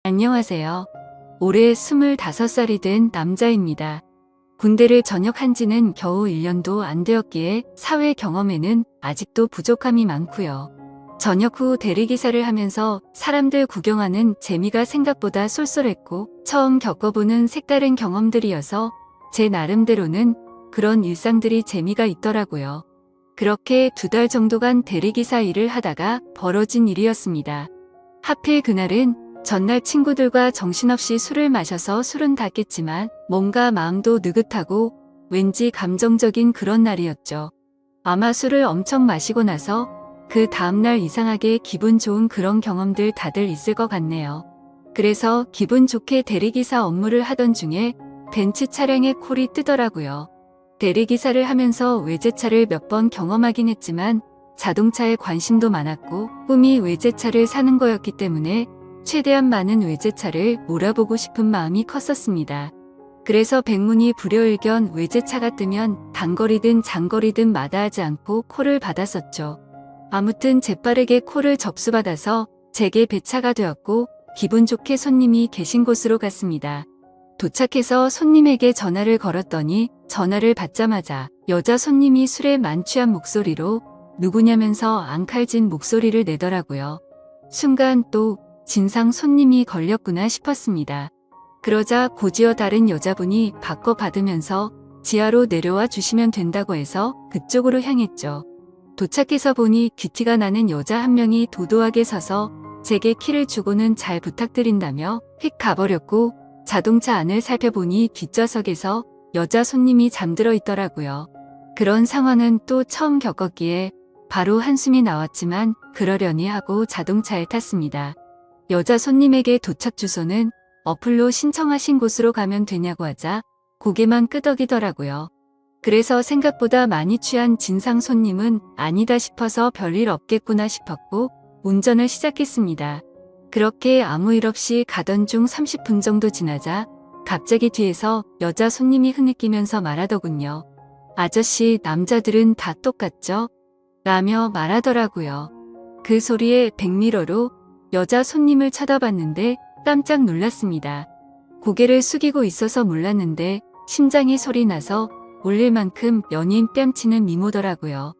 안녕하세요. 올해 25살이 된 남자입니다. 군대를 전역한 지는 겨우 1년도 안 되었기에 사회 경험에는 아직도 부족함이 많고요. 전역 후 대리기사를 하면서 사람들 구경하는 재미가 생각보다 쏠쏠했고 처음 겪어보는 색다른 경험들이어서 제 나름대로는 그런 일상들이 재미가 있더라고요. 그렇게 2달 정도간 대리기사 일을 하다가 벌어진 일이었습니다. 하필 그날은 전날 친구들과 정신없이 술을 마셔서 술은 다 깼지만 뭔가 마음도 느긋하고 왠지 감정적인 그런 날이었죠. 아마 술을 엄청 마시고 나서 그 다음날 이상하게 기분 좋은 그런 경험들 다들 있을 것 같네요. 그래서 기분 좋게 대리기사 업무를 하던 중에 벤츠 차량에 콜이 뜨더라고요. 대리기사를 하면서 외제차를 몇 번 경험하긴 했지만 자동차에 관심도 많았고 꿈이 외제차를 사는 거였기 때문에 최대한 많은 외제차를 몰아보고 싶은 마음이 컸었습니다. 그래서 백문이 불여일견 외제차가 뜨면 단거리든 장거리든 마다하지 않고 콜을 받았었죠. 아무튼 재빠르게 콜을 접수받아서 제게 배차가 되었고 기분 좋게 손님이 계신 곳으로 갔습니다. 도착해서 손님에게 전화를 걸었더니 전화를 받자마자 여자 손님이 술에 만취한 목소리로 누구냐면서 앙칼진 목소리를 내더라고요. 순간 또 진상 손님이 걸렸구나 싶었습니다. 그러자 곧이어 다른 여자분이 바꿔 받으면서 지하로 내려와 주시면 된다고 해서 그쪽으로 향했죠. 도착해서 보니 귀티가 나는 여자 한 명이 도도하게 서서 제게 키를 주고는 잘 부탁드린다며 휙 가버렸고 자동차 안을 살펴보니 뒷좌석에서 여자 손님이 잠들어 있더라고요. 그런 상황은 또 처음 겪었기에 바로 한숨이 나왔지만 그러려니 하고 자동차에 탔습니다. 여자 손님에게 도착 주소는 어플로 신청하신 곳으로 가면 되냐고 하자 고개만 끄덕이더라고요. 그래서 생각보다 많이 취한 진상 손님은 아니다 싶어서 별일 없겠구나 싶었고 운전을 시작했습니다. 그렇게 아무 일 없이 가던 중 30분 정도 지나자 갑자기 뒤에서 여자 손님이 흐느끼면서 말하더군요. 아저씨, 남자들은 다 똑같죠? 라며 말하더라고요. 그 소리에 백미러로 여자 손님을 쳐다봤는데 깜짝 놀랐습니다. 고개를 숙이고 있어서 몰랐는데 심장이 소리나서 울릴 만큼 연인 뺨치는 미모더라고요.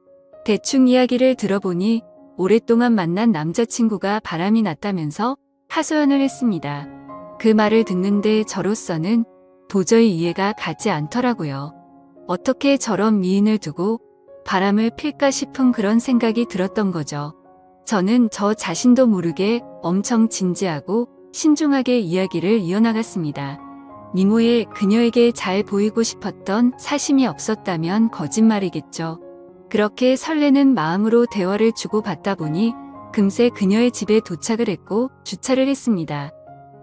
대충 이야기를 들어보니 오랫동안 만난 남자친구가 바람이 났다면서 하소연을 했습니다. 그 말을 듣는데 저로서는 도저히 이해가 가지 않더라고요. 어떻게 저런 미인을 두고 바람을 필까 싶은 그런 생각이 들었던 거죠. 저는 저 자신도 모르게 엄청 진지하고 신중하게 이야기를 이어나갔습니다. 미모에 그녀에게 잘 보이고 싶었던 사심이 없었다면 거짓말이겠죠. 그렇게 설레는 마음으로 대화를 주고받다 보니 금세 그녀의 집에 도착을 했고 주차를 했습니다.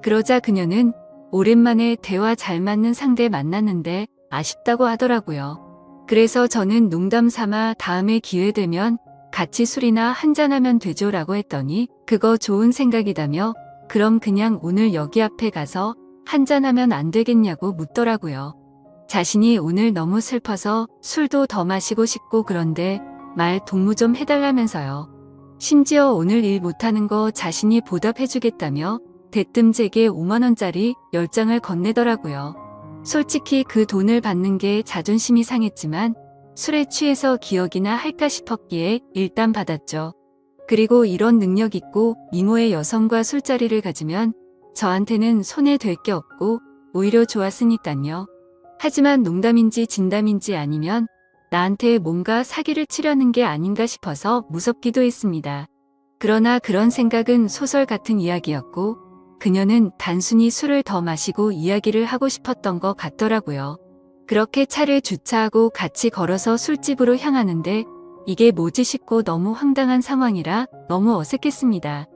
그러자 그녀는 오랜만에 대화 잘 맞는 상대 만났는데 아쉽다고 하더라고요. 그래서 저는 농담 삼아 다음에 기회 되면 같이 술이나 한잔하면 되죠 라고 했더니 그거 좋은 생각이다며 그럼 그냥 오늘 여기 앞에 가서 한잔하면 안 되겠냐고 묻더라고요. 자신이 오늘 너무 슬퍼서 술도 더 마시고 싶고 그런데 말 동무 좀 해달라면서요. 심지어 오늘 일 못하는 거 자신이 보답해주겠다며 대뜸 제게 5만원짜리 10장을 건네더라고요. 솔직히 그 돈을 받는 게 자존심이 상했지만 술에 취해서 기억이나 할까 싶었기에 일단 받았죠. 그리고 이런 능력 있고 미모의 여성과 술자리를 가지면 저한테는 손에 될 게 없고 오히려 좋았으니깐요. 하지만 농담인지 진담인지 아니면 나한테 뭔가 사기를 치려는 게 아닌가 싶어서 무섭기도 했습니다. 그러나 그런 생각은 소설 같은 이야기였고 그녀는 단순히 술을 더 마시고 이야기를 하고 싶었던 것 같더라고요. 그렇게 차를 주차하고 같이 걸어서 술집으로 향하는데 이게 뭐지 싶고 너무 황당한 상황이라 너무 어색했습니다.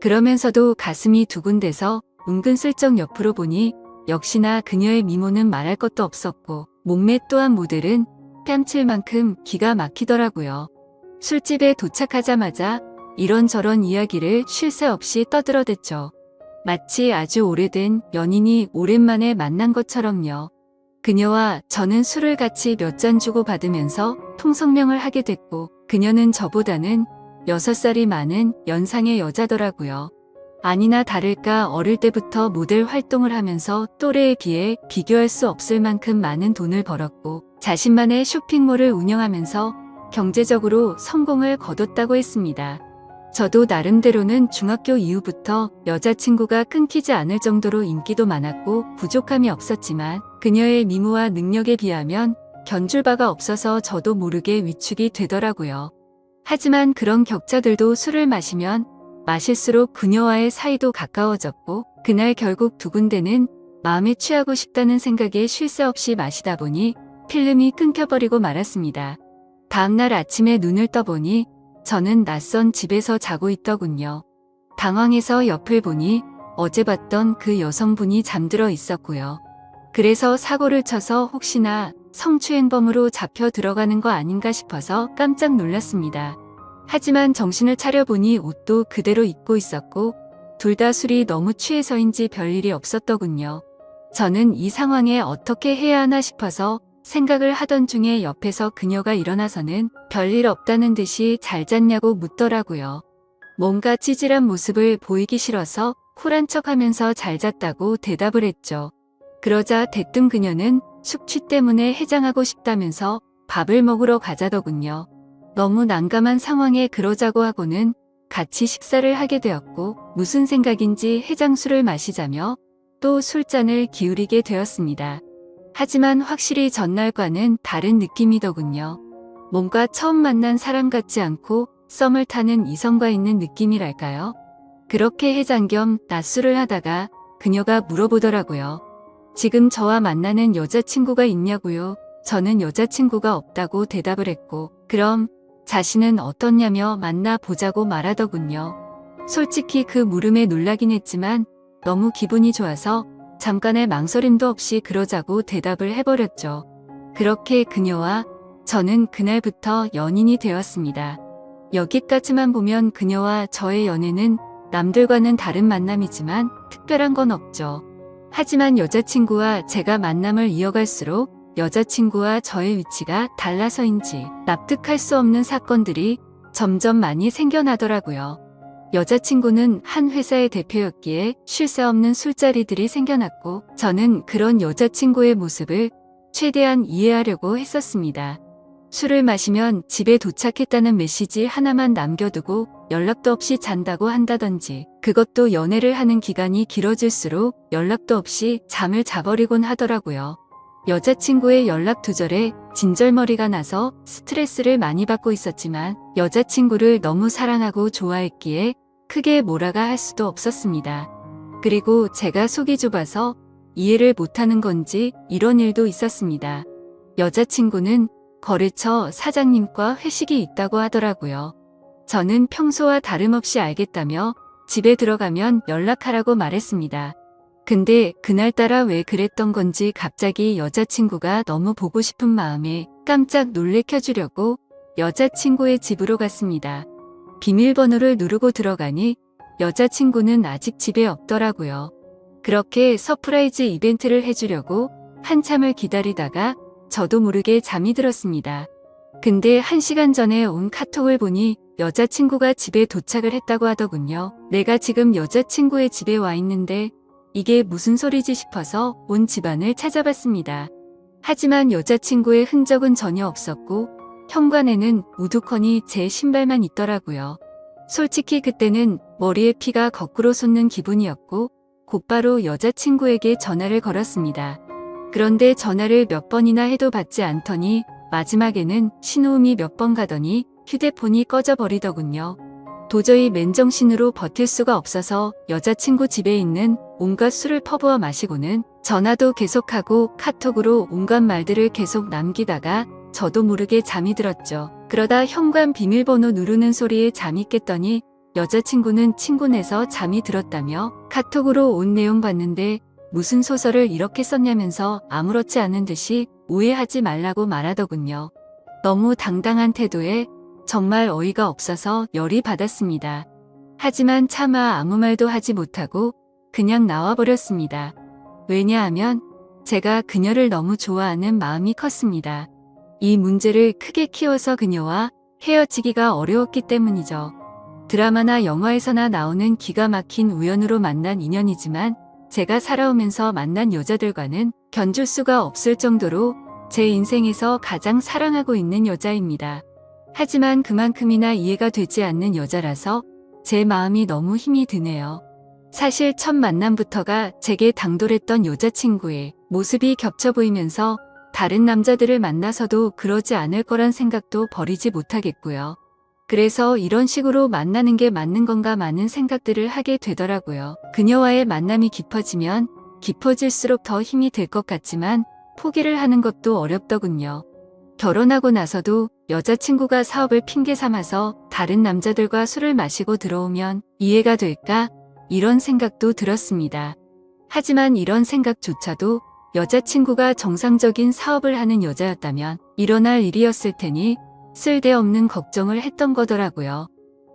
그러면서도 가슴이 두근대서 은근슬쩍 옆으로 보니 역시나 그녀의 미모는 말할 것도 없었고 몸매 또한 모델은 뺨칠 만큼 기가 막히더라고요. 술집에 도착하자마자 이런저런 이야기를 쉴 새 없이 떠들어댔죠. 마치 아주 오래된 연인이 오랜만에 만난 것처럼요. 그녀와 저는 술을 같이 몇 잔 주고 받으면서 통성명을 하게 됐고 그녀는 저보다는 6살이 많은 연상의 여자더라고요. 아니나 다를까 어릴 때부터 모델 활동을 하면서 또래에 비해 비교할 수 없을 만큼 많은 돈을 벌었고 자신만의 쇼핑몰을 운영하면서 경제적으로 성공을 거뒀다고 했습니다. 저도 나름대로는 중학교 이후부터 여자친구가 끊기지 않을 정도로 인기도 많았고 부족함이 없었지만 그녀의 미모와 능력에 비하면 견줄 바가 없어서 저도 모르게 위축이 되더라고요. 하지만 그런 격차들도 술을 마시면 마실수록 그녀와의 사이도 가까워졌고 그날 결국 두군데는 마음에 취하고 싶다는 생각에 쉴 새 없이 마시다 보니 필름이 끊겨버리고 말았습니다. 다음날 아침에 눈을 떠보니 저는 낯선 집에서 자고 있더군요. 당황해서 옆을 보니 어제 봤던 그 여성분이 잠들어 있었고요. 그래서 사고를 쳐서 혹시나 성추행범으로 잡혀 들어가는 거 아닌가 싶어서 깜짝 놀랐습니다. 하지만 정신을 차려보니 옷도 그대로 입고 있었고 둘 다 술이 너무 취해서인지 별일이 없었더군요. 저는 이 상황에 어떻게 해야 하나 싶어서 생각을 하던 중에 옆에서 그녀가 일어나서는 별일 없다는 듯이 잘 잤냐고 묻더라고요. 뭔가 찌질한 모습을 보이기 싫어서 쿨한 척하면서 잘 잤다고 대답을 했죠. 그러자 대뜸 그녀는 숙취 때문에 해장하고 싶다면서 밥을 먹으러 가자더군요. 너무 난감한 상황에 그러자고 하고는 같이 식사를 하게 되었고 무슨 생각인지 해장술을 마시자며 또 술잔을 기울이게 되었습니다. 하지만 확실히 전날과는 다른 느낌이더군요. 뭔가 처음 만난 사람 같지 않고 썸을 타는 이성과 있는 느낌이랄까요? 그렇게 해장 겸 낮술을 하다가 그녀가 물어보더라고요. 지금 저와 만나는 여자친구가 있냐고요? 저는 여자친구가 없다고 대답을 했고 그럼 자신은 어떻냐며 만나보자고 말하더군요. 솔직히 그 물음에 놀라긴 했지만 너무 기분이 좋아서 잠깐의 망설임도 없이 그러자고 대답을 해버렸죠. 그렇게 그녀와 저는 그날부터 연인이 되었습니다. 여기까지만 보면 그녀와 저의 연애는 남들과는 다른 만남이지만 특별한 건 없죠. 하지만 여자친구와 제가 만남을 이어갈수록 여자친구와 저의 위치가 달라서인지 납득할 수 없는 사건들이 점점 많이 생겨나더라고요. 여자친구는 한 회사의 대표였기에 쉴 새 없는 술자리들이 생겨났고 저는 그런 여자친구의 모습을 최대한 이해하려고 했었습니다. 술을 마시면 집에 도착했다는 메시지 하나만 남겨두고 연락도 없이 잔다고 한다든지 그것도 연애를 하는 기간이 길어질수록 연락도 없이 잠을 자버리곤 하더라고요. 여자친구의 연락 두절에 진절머리가 나서 스트레스를 많이 받고 있었지만 여자친구를 너무 사랑하고 좋아했기에 크게 뭐라가 할 수도 없었습니다. 그리고 제가 속이 좁아서 이해를 못하는 건지 이런 일도 있었습니다. 여자친구는 거래처 사장님과 회식이 있다고 하더라고요. 저는 평소와 다름없이 알겠다며 집에 들어가면 연락하라고 말했습니다. 근데 그날따라 왜 그랬던 건지 갑자기 여자친구가 너무 보고 싶은 마음에 깜짝 놀래켜주려고 여자친구의 집으로 갔습니다. 비밀번호를 누르고 들어가니 여자친구는 아직 집에 없더라고요. 그렇게 서프라이즈 이벤트를 해주려고 한참을 기다리다가 저도 모르게 잠이 들었습니다. 근데 1시간 전에 온 카톡을 보니 여자친구가 집에 도착을 했다고 하더군요. 내가 지금 여자친구의 집에 와 있는데 이게 무슨 소리지 싶어서 온 집안을 찾아봤습니다. 하지만 여자친구의 흔적은 전혀 없었고 현관에는 우두커니 제 신발만 있더라고요. 솔직히 그때는 머리에 피가 거꾸로 솟는 기분이었고 곧바로 여자친구에게 전화를 걸었습니다. 그런데 전화를 몇 번이나 해도 받지 않더니 마지막에는 신호음이 몇 번 가더니 휴대폰이 꺼져버리더군요. 도저히 맨정신으로 버틸 수가 없어서 여자친구 집에 있는 온갖 술을 퍼부어 마시고는 전화도 계속하고 카톡으로 온갖 말들을 계속 남기다가 저도 모르게 잠이 들었죠. 그러다 현관 비밀번호 누르는 소리에 잠이 깼더니 여자친구는 친구네서 잠이 들었다며 카톡으로 온 내용 봤는데 무슨 소설을 이렇게 썼냐면서 아무렇지 않은 듯이 오해하지 말라고 말하더군요. 너무 당당한 태도에 정말 어이가 없어서 열이 받았습니다. 하지만 차마 아무 말도 하지 못하고 그냥 나와버렸습니다. 왜냐하면 제가 그녀를 너무 좋아하는 마음이 컸습니다. 이 문제를 크게 키워서 그녀와 헤어지기가 어려웠기 때문이죠. 드라마나 영화에서나 나오는 기가 막힌 우연으로 만난 인연이지만 제가 살아오면서 만난 여자들과는 견줄 수가 없을 정도로 제 인생에서 가장 사랑하고 있는 여자입니다. 하지만 그만큼이나 이해가 되지 않는 여자라서 제 마음이 너무 힘이 드네요. 사실 첫 만남부터가 제게 당돌했던 여자친구의 모습이 겹쳐 보이면서 다른 남자들을 만나서도 그러지 않을 거란 생각도 버리지 못하겠고요. 그래서 이런 식으로 만나는 게 맞는 건가 많은 생각들을 하게 되더라고요. 그녀와의 만남이 깊어지면 깊어질수록 더 힘이 될 것 같지만 포기를 하는 것도 어렵더군요. 결혼하고 나서도 여자친구가 사업을 핑계 삼아서 다른 남자들과 술을 마시고 들어오면 이해가 될까? 이런 생각도 들었습니다. 하지만 이런 생각조차도 여자친구가 정상적인 사업을 하는 여자였다면 일어날 일이었을 테니 쓸데없는 걱정을 했던 거더라고요.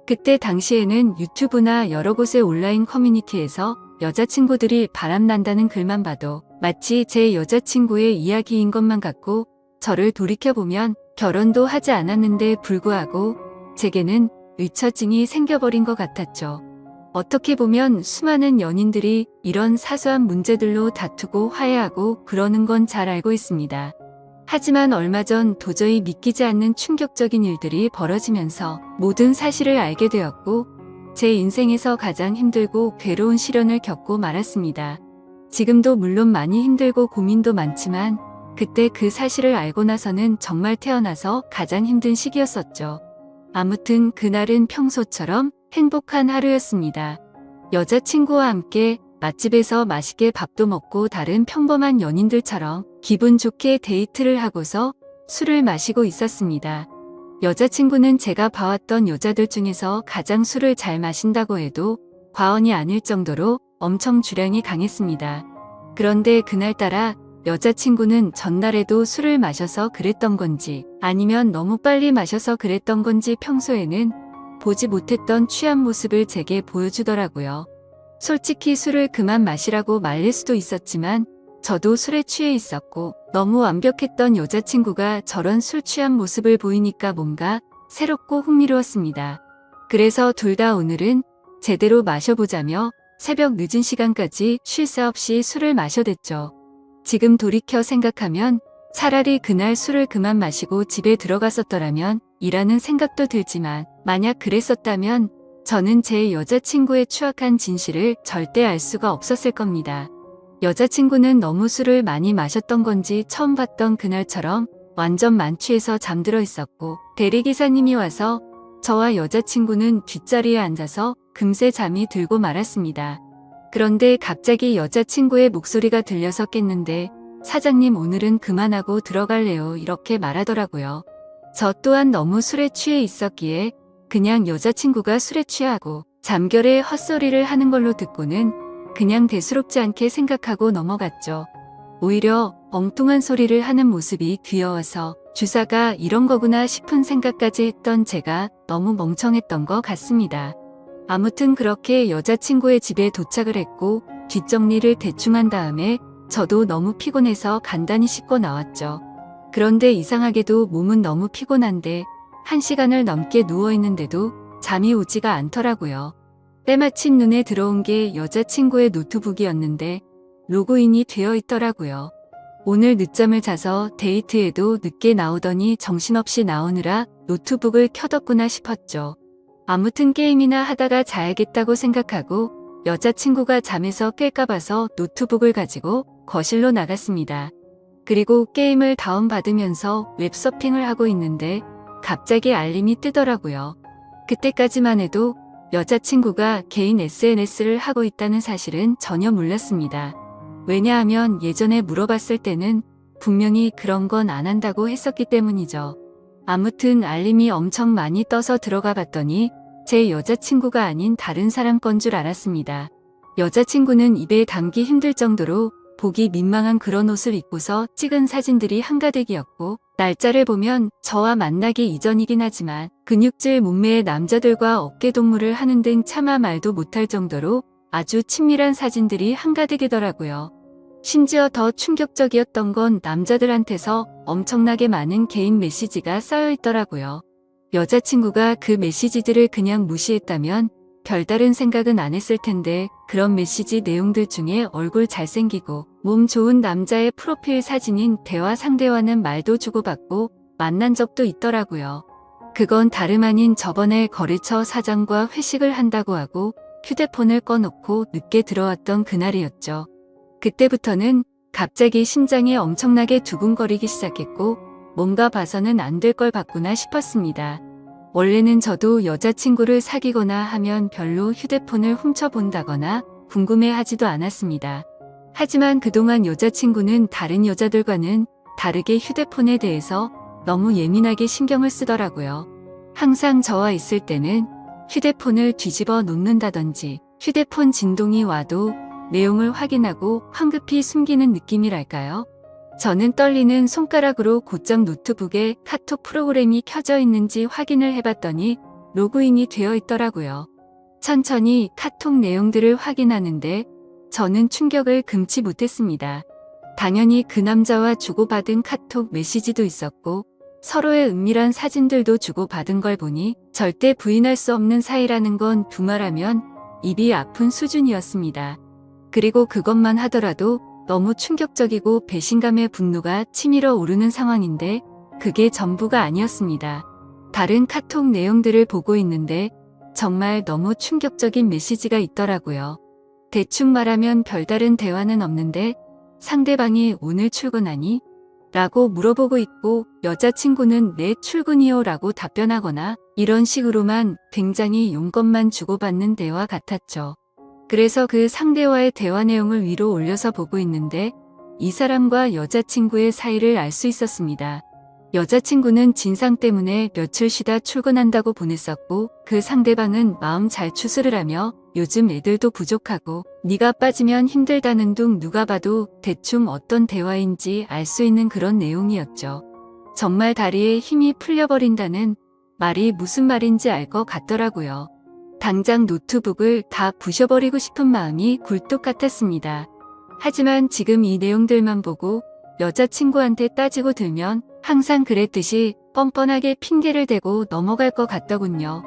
그때 당시에는 유튜브나 여러 곳의 온라인 커뮤니티에서 여자친구들이 바람난다는 글만 봐도 마치 제 여자친구의 이야기인 것만 같고 저를 돌이켜보면 결혼도 하지 않았는데 불구하고 제게는 의처증이 생겨버린 것 같았죠. 어떻게 보면 수많은 연인들이 이런 사소한 문제들로 다투고 화해하고 그러는 건 잘 알고 있습니다. 하지만 얼마 전 도저히 믿기지 않는 충격적인 일들이 벌어지면서 모든 사실을 알게 되었고 제 인생에서 가장 힘들고 괴로운 시련을 겪고 말았습니다. 지금도 물론 많이 힘들고 고민도 많지만 그때 그 사실을 알고 나서는 정말 태어나서 가장 힘든 시기였었죠. 아무튼 그날은 평소처럼 행복한 하루였습니다. 여자친구와 함께 맛집에서 맛있게 밥도 먹고 다른 평범한 연인들처럼 기분 좋게 데이트를 하고서 술을 마시고 있었습니다. 여자친구는 제가 봐왔던 여자들 중에서 가장 술을 잘 마신다고 해도 과언이 아닐 정도로 엄청 주량이 강했습니다. 그런데 그날따라 여자친구는 전날에도 술을 마셔서 그랬던 건지 아니면 너무 빨리 마셔서 그랬던 건지 평소에는 보지 못했던 취한 모습을 제게 보여주더라고요. 솔직히 술을 그만 마시라고 말릴 수도 있었지만 저도 술에 취해 있었고 너무 완벽했던 여자친구가 저런 술 취한 모습을 보이니까 뭔가 새롭고 흥미로웠습니다. 그래서 둘 다 오늘은 제대로 마셔보자며 새벽 늦은 시간까지 쉴 새 없이 술을 마셔댔죠. 지금 돌이켜 생각하면 차라리 그날 술을 그만 마시고 집에 들어갔었더라면 이라는 생각도 들지만 만약 그랬었다면 저는 제 여자친구의 추악한 진실을 절대 알 수가 없었을 겁니다. 여자친구는 너무 술을 많이 마셨던 건지 처음 봤던 그날처럼 완전 만취해서 잠들어 있었고 대리기사님이 와서 저와 여자친구는 뒷자리에 앉아서 금세 잠이 들고 말았습니다. 그런데 갑자기 여자친구의 목소리가 들려서 깼는데 사장님 오늘은 그만하고 들어갈래요 이렇게 말하더라고요. 저 또한 너무 술에 취해 있었기에 그냥 여자친구가 술에 취하고 잠결에 헛소리를 하는 걸로 듣고는 그냥 대수롭지 않게 생각하고 넘어갔죠. 오히려 엉뚱한 소리를 하는 모습이 귀여워서 주사가 이런 거구나 싶은 생각까지 했던 제가 너무 멍청했던 것 같습니다. 아무튼 그렇게 여자친구의 집에 도착을 했고 뒷정리를 대충 한 다음에 저도 너무 피곤해서 간단히 씻고 나왔죠. 그런데 이상하게도 몸은 너무 피곤한데 1시간을 넘게 누워있는데도 잠이 오지가 않더라고요. 때마침 눈에 들어온 게 여자친구의 노트북이었는데 로그인이 되어 있더라고요. 오늘 늦잠을 자서 데이트에도 늦게 나오더니 정신없이 나오느라 노트북을 켜뒀구나 싶었죠. 아무튼 게임이나 하다가 자야겠다고 생각하고 여자친구가 잠에서 깰까 봐서 노트북을 가지고 거실로 나갔습니다. 그리고 게임을 다운받으면서 웹서핑을 하고 있는데 갑자기 알림이 뜨더라고요. 그때까지만 해도 여자친구가 개인 SNS를 하고 있다는 사실은 전혀 몰랐습니다. 왜냐하면 예전에 물어봤을 때는 분명히 그런 건 안 한다고 했었기 때문이죠. 아무튼 알림이 엄청 많이 떠서 들어가 봤더니 제 여자친구가 아닌 다른 사람 건 줄 알았습니다. 여자친구는 입에 담기 힘들 정도로 보기 민망한 그런 옷을 입고서 찍은 사진들이 한가득이었고 날짜를 보면 저와 만나기 이전이긴 하지만 근육질 몸매의 남자들과 어깨동무를 하는 등 차마 말도 못할 정도로 아주 친밀한 사진들이 한가득이더라고요. 심지어 더 충격적이었던 건 남자들한테서 엄청나게 많은 개인 메시지가 쌓여 있더라고요. 여자친구가 그 메시지들을 그냥 무시했다면 별다른 생각은 안 했을 텐데 그런 메시지 내용들 중에 얼굴 잘생기고 몸 좋은 남자의 프로필 사진인 대화 상대와는 말도 주고받고 만난 적도 있더라고요. 그건 다름 아닌 저번에 거래처 사장과 회식을 한다고 하고 휴대폰을 꺼놓고 늦게 들어왔던 그날이었죠. 그때부터는 갑자기 심장이 엄청나게 두근거리기 시작했고 뭔가 봐서는 안 될 걸 봤구나 싶었습니다. 원래는 저도 여자친구를 사귀거나 하면 별로 휴대폰을 훔쳐본다거나 궁금해하지도 않았습니다. 하지만 그동안 여자친구는 다른 여자들과는 다르게 휴대폰에 대해서 너무 예민하게 신경을 쓰더라고요. 항상 저와 있을 때는 휴대폰을 뒤집어 놓는다든지 휴대폰 진동이 와도 내용을 확인하고 황급히 숨기는 느낌이랄까요? 저는 떨리는 손가락으로 곧장 노트북에 카톡 프로그램이 켜져 있는지 확인을 해봤더니 로그인이 되어 있더라고요. 천천히 카톡 내용들을 확인하는데 저는 충격을 금치 못했습니다. 당연히 그 남자와 주고받은 카톡 메시지도 있었고 서로의 은밀한 사진들도 주고받은 걸 보니 절대 부인할 수 없는 사이라는 건 두말하면 입이 아픈 수준이었습니다. 그리고 그것만 하더라도 너무 충격적이고 배신감의 분노가 치밀어 오르는 상황인데 그게 전부가 아니었습니다. 다른 카톡 내용들을 보고 있는데 정말 너무 충격적인 메시지가 있더라고요. 대충 말하면 별다른 대화는 없는데 상대방이 오늘 출근하니? 라고 물어보고 있고 여자친구는 네 출근이요 라고 답변하거나 이런 식으로만 굉장히 용건만 주고받는 대화 같았죠. 그래서 그 상대와의 대화 내용을 위로 올려서 보고 있는데 이 사람과 여자친구의 사이를 알 수 있었습니다. 여자친구는 진상 때문에 며칠 쉬다 출근한다고 보냈었고 그 상대방은 마음 잘 추스를 하며 요즘 애들도 부족하고 네가 빠지면 힘들다는 둥 누가 봐도 대충 어떤 대화인지 알 수 있는 그런 내용이었죠. 정말 다리에 힘이 풀려버린다는 말이 무슨 말인지 알 것 같더라고요. 당장 노트북을 다 부셔버리고 싶은 마음이 굴뚝 같았습니다. 하지만 지금 이 내용들만 보고 여자친구한테 따지고 들면 항상 그랬듯이 뻔뻔하게 핑계를 대고 넘어갈 것 같더군요.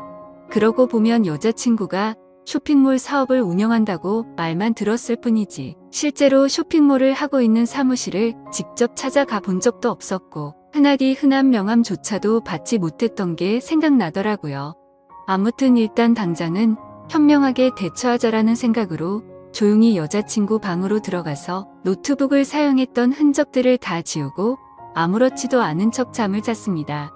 그러고 보면 여자친구가 쇼핑몰 사업을 운영한다고 말만 들었을 뿐이지 실제로 쇼핑몰을 하고 있는 사무실을 직접 찾아가 본 적도 없었고 흔하디 흔한 명함조차도 받지 못했던 게 생각나더라고요. 아무튼 일단 당장은 현명하게 대처하자라는 생각으로 조용히 여자친구 방으로 들어가서 노트북을 사용했던 흔적들을 다 지우고 아무렇지도 않은 척 잠을 잤습니다.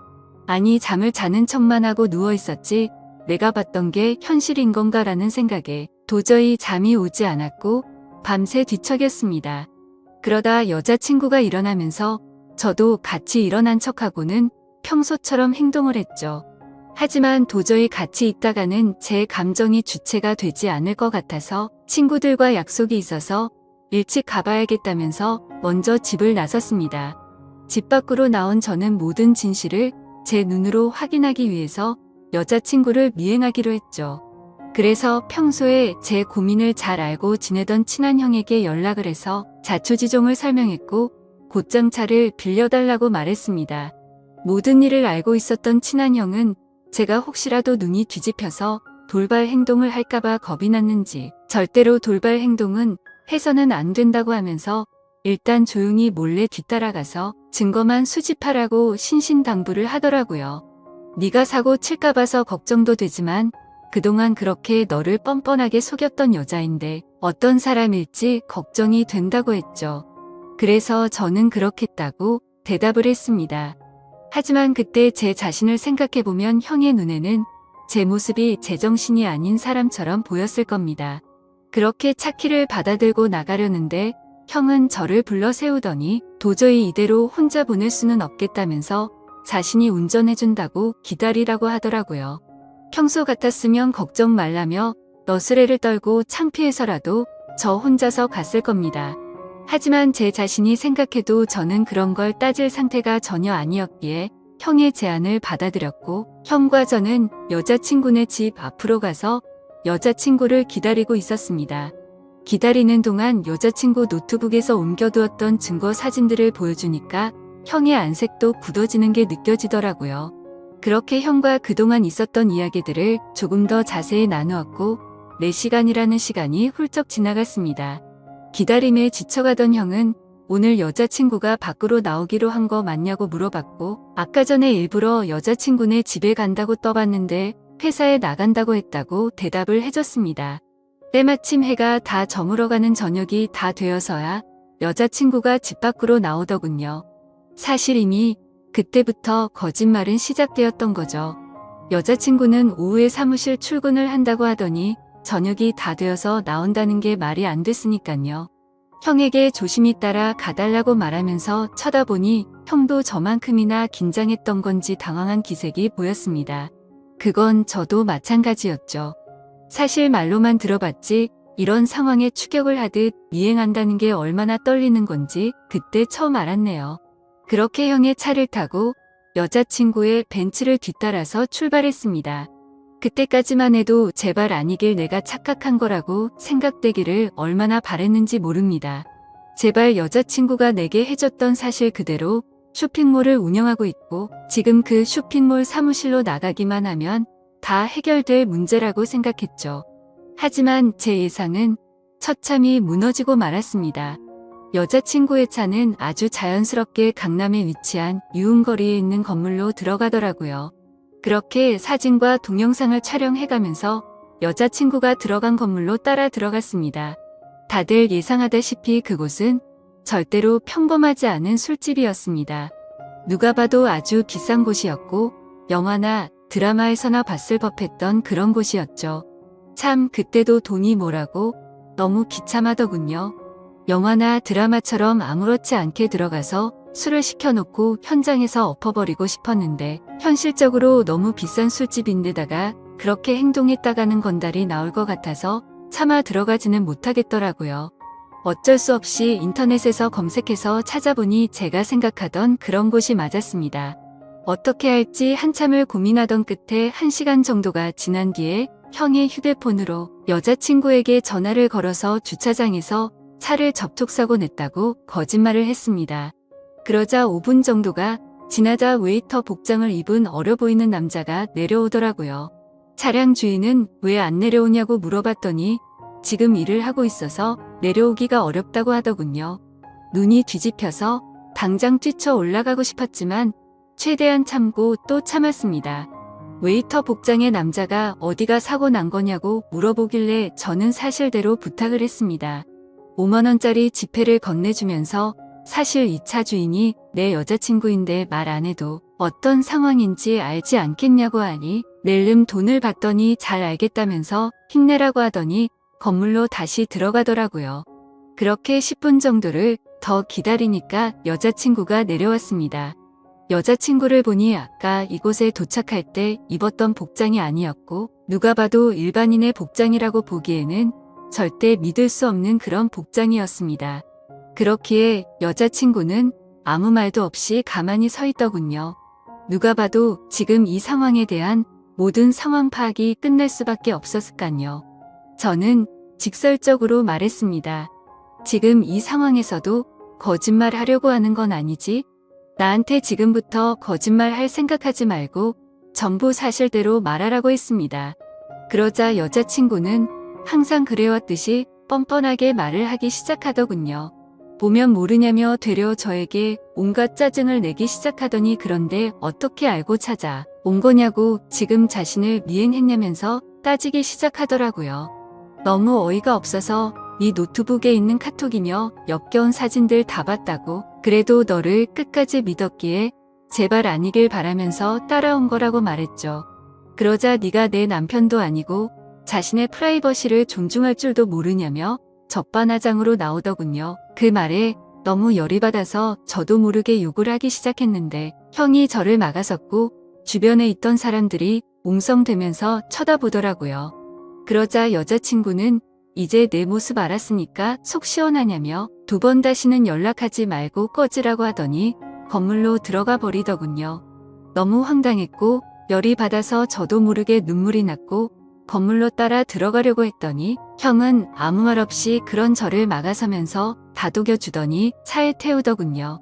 아니 잠을 자는 척만 하고 누워 있었지 내가 봤던 게 현실인 건가라는 생각에 도저히 잠이 오지 않았고 밤새 뒤척였습니다. 그러다 여자친구가 일어나면서 저도 같이 일어난 척하고는 평소처럼 행동을 했죠. 하지만 도저히 같이 있다가는 제 감정이 주체가 되지 않을 것 같아서 친구들과 약속이 있어서 일찍 가봐야겠다면서 먼저 집을 나섰습니다. 집 밖으로 나온 저는 모든 진실을 제 눈으로 확인하기 위해서 여자친구를 미행하기로 했죠. 그래서 평소에 제 고민을 잘 알고 지내던 친한 형에게 연락을 해서 자초지종을 설명했고 곧장 차를 빌려달라고 말했습니다. 모든 일을 알고 있었던 친한 형은 제가 혹시라도 눈이 뒤집혀서 돌발 행동을 할까봐 겁이 났는지 절대로 돌발 행동은 해서는 안 된다고 하면서 일단 조용히 몰래 뒤따라가서 증거만 수집하라고 신신당부를 하더라고요. 네가 사고 칠까 봐서 걱정도 되지만 그동안 그렇게 너를 뻔뻔하게 속였던 여자인데 어떤 사람일지 걱정이 된다고 했죠. 그래서 저는 그렇겠다고 대답을 했습니다. 하지만 그때 제 자신을 생각해보면 형의 눈에는 제 모습이 제정신이 아닌 사람처럼 보였을 겁니다. 그렇게 차키를 받아들고 나가려는데 형은 저를 불러 세우더니 도저히 이대로 혼자 보낼 수는 없겠다면서 자신이 운전해준다고 기다리라고 하더라고요. 평소 같았으면 걱정 말라며 너스레를 떨고 창피해서라도 저 혼자서 갔을 겁니다. 하지만 제 자신이 생각해도 저는 그런 걸 따질 상태가 전혀 아니었기에 형의 제안을 받아들였고 형과 저는 여자친구네 집 앞으로 가서 여자친구를 기다리고 있었습니다. 기다리는 동안 여자친구 노트북에서 옮겨두었던 증거 사진들을 보여주니까 형의 안색도 굳어지는 게 느껴지더라고요. 그렇게 형과 그동안 있었던 이야기들을 조금 더 자세히 나누었고 4시간이라는 시간이 훌쩍 지나갔습니다. 기다림에 지쳐가던 형은 오늘 여자친구가 밖으로 나오기로 한 거 맞냐고 물어봤고 아까 전에 일부러 여자친구네 집에 간다고 떠봤는데 회사에 나간다고 했다고 대답을 해줬습니다. 때마침 해가 다 저물어가는 저녁이 다 되어서야 여자친구가 집 밖으로 나오더군요. 사실 이미 그때부터 거짓말은 시작되었던 거죠. 여자친구는 오후에 사무실 출근을 한다고 하더니 저녁이 다 되어서 나온다는 게 말이 안 됐으니깐요. 형에게 조심히 따라 가달라고 말하면서 쳐다보니 형도 저만큼이나 긴장했던 건지 당황한 기색이 보였습니다. 그건 저도 마찬가지였죠. 사실 말로만 들어봤지 이런 상황에 추격을 하듯 미행한다는 게 얼마나 떨리는 건지 그때 처음 알았네요. 그렇게 형의 차를 타고 여자친구의 벤츠를 뒤따라서 출발했습니다. 그때까지만 해도 제발 아니길 내가 착각한 거라고 생각되기를 얼마나 바랬는지 모릅니다. 제발 여자친구가 내게 해줬던 사실 그대로 쇼핑몰을 운영하고 있고 지금 그 쇼핑몰 사무실로 나가기만 하면 다 해결될 문제라고 생각했죠. 하지만 제 예상은 처참히 무너지고 말았습니다. 여자친구의 차는 아주 자연스럽게 강남에 위치한 유흥거리에 있는 건물로 들어가더라고요. 그렇게 사진과 동영상을 촬영해가면서 여자친구가 들어간 건물로 따라 들어갔습니다. 다들 예상하다시피 그곳은 절대로 평범하지 않은 술집이었습니다. 누가 봐도 아주 비싼 곳이었고 영화나 드라마에서나 봤을 법했던 그런 곳이었죠. 참 그때도 돈이 뭐라고 너무 비참하더군요. 영화나 드라마처럼 아무렇지 않게 들어가서 술을 시켜놓고 현장에서 엎어버리고 싶었는데 현실적으로 너무 비싼 술집인데다가 그렇게 행동했다가는 건달이 나올 것 같아서 차마 들어가지는 못하겠더라고요. 어쩔 수 없이 인터넷에서 검색해서 찾아보니 제가 생각하던 그런 곳이 맞았습니다. 어떻게 할지 한참을 고민하던 끝에 1시간 정도가 지난 뒤에 형의 휴대폰으로 여자친구에게 전화를 걸어서 주차장에서 차를 접촉사고 냈다고 거짓말을 했습니다. 그러자 5분 정도가 지나자 웨이터 복장을 입은 어려 보이는 남자가 내려오더라고요. 차량 주인은 왜 안 내려오냐고 물어봤더니 지금 일을 하고 있어서 내려오기가 어렵다고 하더군요. 눈이 뒤집혀서 당장 뛰쳐 올라가고 싶었지만 최대한 참고 또 참았습니다. 웨이터 복장의 남자가 어디가 사고 난 거냐고 물어보길래 저는 사실대로 부탁을 했습니다. 5만원짜리 지폐를 건네주면서 사실 이 차 주인이 내 여자친구인데 말 안 해도 어떤 상황인지 알지 않겠냐고 하니 낼름 돈을 받더니 잘 알겠다면서 힘내라고 하더니 건물로 다시 들어가더라고요. 그렇게 10분 정도를 더 기다리니까 여자친구가 내려왔습니다. 여자친구를 보니 아까 이곳에 도착할 때 입었던 복장이 아니었고 누가 봐도 일반인의 복장이라고 보기에는 절대 믿을 수 없는 그런 복장이었습니다. 그렇기에 여자친구는 아무 말도 없이 가만히 서 있더군요. 누가 봐도 지금 이 상황에 대한 모든 상황 파악이 끝날 수밖에 없었을까요. 저는 직설적으로 말했습니다. 지금 이 상황에서도 거짓말 하려고 하는 건 아니지? 나한테 지금부터 거짓말 할 생각하지 말고 전부 사실대로 말하라고 했습니다. 그러자 여자친구는 항상 그래왔듯이 뻔뻔하게 말을 하기 시작하더군요. 보면 모르냐며 되려 저에게 온갖 짜증을 내기 시작하더니 그런데 어떻게 알고 찾아 온 거냐고 지금 자신을 미행했냐면서 따지기 시작하더라고요. 너무 어이가 없어서 네 노트북에 있는 카톡이며 역겨운 사진들 다 봤다고 그래도 너를 끝까지 믿었기에 제발 아니길 바라면서 따라온 거라고 말했죠. 그러자 네가 내 남편도 아니고 자신의 프라이버시를 존중할 줄도 모르냐며 적반하장으로 나오더군요. 그 말에 너무 열이 받아서 저도 모르게 욕을 하기 시작했는데 형이 저를 막아섰고 주변에 있던 사람들이 웅성대면서 쳐다보더라고요. 그러자 여자친구는 이제 내 모습 알았으니까 속 시원하냐며 2번 다시는 연락하지 말고 꺼지라고 하더니 건물로 들어가 버리더군요. 너무 황당했고 열이 받아서 저도 모르게 눈물이 났고 건물로 따라 들어가려고 했더니 형은 아무 말 없이 그런 저를 막아서면서 다독여주더니 차에 태우더군요.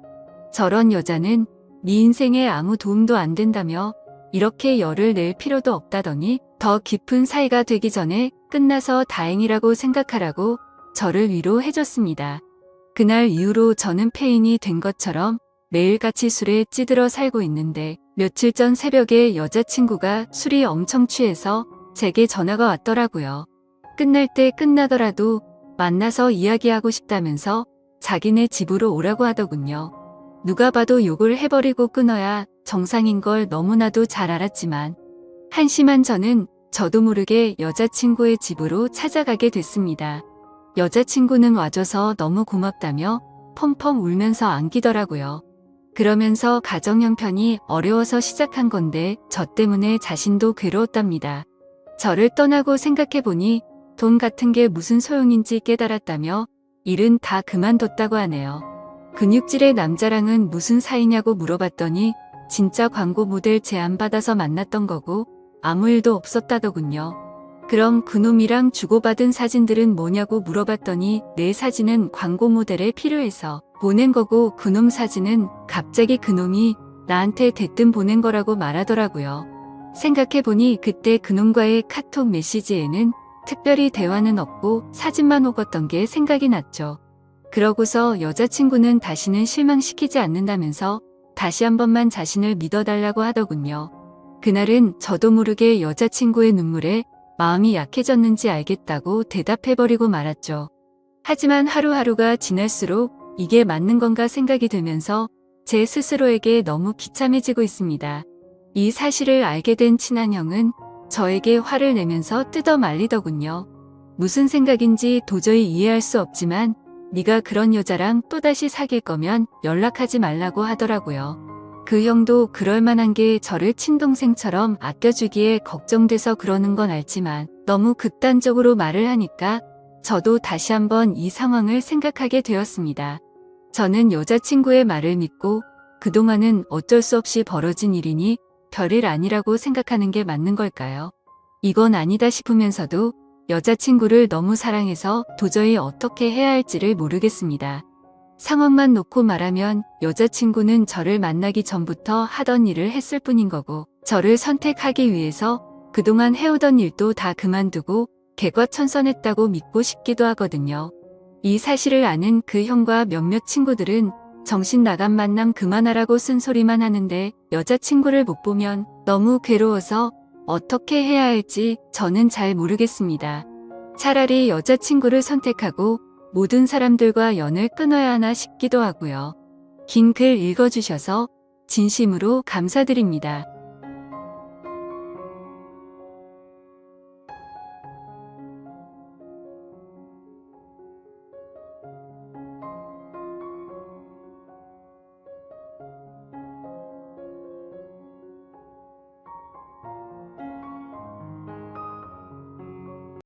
저런 여자는 네 인생에 아무 도움도 안 된다며 이렇게 열을 낼 필요도 없다더니 더 깊은 사이가 되기 전에 끝나서 다행이라고 생각하라고 저를 위로해줬습니다. 그날 이후로 저는 폐인이 된 것처럼 매일같이 술에 찌들어 살고 있는데 며칠 전 새벽에 여자친구가 술이 엄청 취해서 제게 전화가 왔더라고요. 끝날 때 끝나더라도 만나서 이야기하고 싶다면서 자기네 집으로 오라고 하더군요. 누가 봐도 욕을 해버리고 끊어야 정상인 걸 너무나도 잘 알았지만 한심한 저도 모르게 여자친구의 집으로 찾아가게 됐습니다. 여자친구는 와줘서 너무 고맙다며 펑펑 울면서 안기더라고요. 그러면서 가정 형편이 어려워서 시작한 건데 저 때문에 자신도 괴로웠답니다. 저를 떠나고 생각해보니 돈 같은 게 무슨 소용인지 깨달았다며 일은 다 그만뒀다고 하네요. 근육질의 남자랑은 무슨 사이냐고 물어봤더니 진짜 광고 모델 제안받아서 만났던 거고 아무 일도 없었다더군요. 그럼 그놈이랑 주고받은 사진들은 뭐냐고 물어봤더니 내 사진은 광고 모델에 필요해서 보낸 거고 그놈 사진은 갑자기 그놈이 나한테 대뜸 보낸 거라고 말하더라고요. 생각해보니 그때 그놈과의 카톡 메시지에는 특별히 대화는 없고 사진만 오갔던 게 생각이 났죠. 그러고서 여자친구는 다시는 실망시키지 않는다면서 다시 한 번만 자신을 믿어달라고 하더군요. 그날은 저도 모르게 여자친구의 눈물에 마음이 약해졌는지 알겠다고 대답해버리고 말았죠. 하지만 하루하루가 지날수록 이게 맞는 건가 생각이 들면서 제 스스로에게 너무 비참해지고 있습니다. 이 사실을 알게 된 친한 형은 저에게 화를 내면서 뜯어 말리더군요. 무슨 생각인지 도저히 이해할 수 없지만 네가 그런 여자랑 또다시 사귈 거면 연락하지 말라고 하더라고요. 그 형도 그럴 만한 게 저를 친동생처럼 아껴주기에 걱정돼서 그러는 건 알지만 너무 극단적으로 말을 하니까 저도 다시 한번 이 상황을 생각하게 되었습니다. 저는 여자친구의 말을 믿고 그동안은 어쩔 수 없이 벌어진 일이니 별일 아니라고 생각하는 게 맞는 걸까요? 이건 아니다 싶으면서도 여자친구를 너무 사랑해서 도저히 어떻게 해야 할지를 모르겠습니다. 상황만 놓고 말하면 여자친구는 저를 만나기 전부터 하던 일을 했을 뿐인 거고 저를 선택하기 위해서 그동안 해오던 일도 다 그만두고 개과천선했다고 믿고 싶기도 하거든요. 이 사실을 아는 그 형과 몇몇 친구들은 정신 나간 만남 그만하라고 쓴소리만 하는데 여자친구를 못 보면 너무 괴로워서 어떻게 해야 할지 저는 잘 모르겠습니다. 차라리 여자친구를 선택하고 모든 사람들과 연을 끊어야 하나 싶기도 하고요. 긴 글 읽어주셔서 진심으로 감사드립니다.